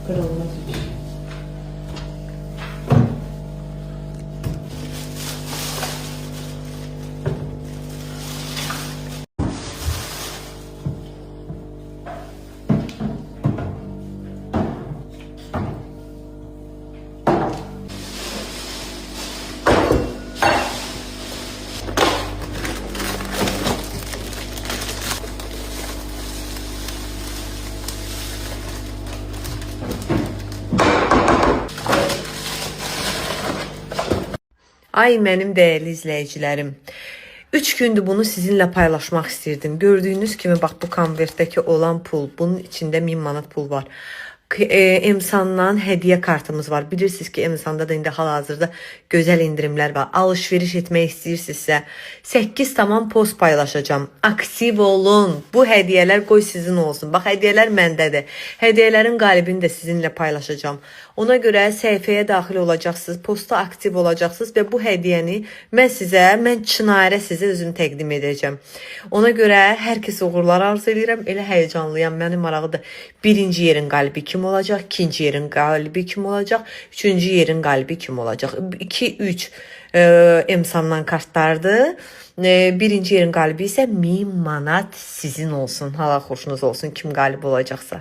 Qırılmaz iş. Ay mənim dəyərli izləyicilərim. 3 gündür bunu sizinlə paylaşmaq istirdim. Gördüyünüz kimi bax bu konvertdəki olan pul, bunun içində 1000 manat pul var. Emsandan hədiyyə kartımız var. Bilirsiniz ki, Emsanda da indi hal-hazırda gözəl indirimlər var. Alış-veriş etmək istəyirsinizsə 8 tamam post paylaşacağım. Aktiv olun. Bu hədiyyələr qoy sizin olsun. Bax, hədiyyələr məndədir. Hədiyyələrin qalibini də sizinlə paylaşacağım. Ona görə səhifəyə daxil olacaqsınız, posta aktiv olacaqsınız və bu hədiyyəni mən Çınarə sizə özüm təqdim edəcəm. Ona görə hər kəs uğurlar arzu edirəm. Elə həyecanlıyam. Mənim maraqlıdır. Birinci yerin qalibi kim olacaq? İkinci yerin qalibi kim olacaq? Üçüncü yerin qalibi kim olacaq? 2-3 Emsandan kartlardır. Birinci yerin qalibi isə 1000 manat sizin olsun. Hala xoşunuz olsun kim qalib olacaqsa.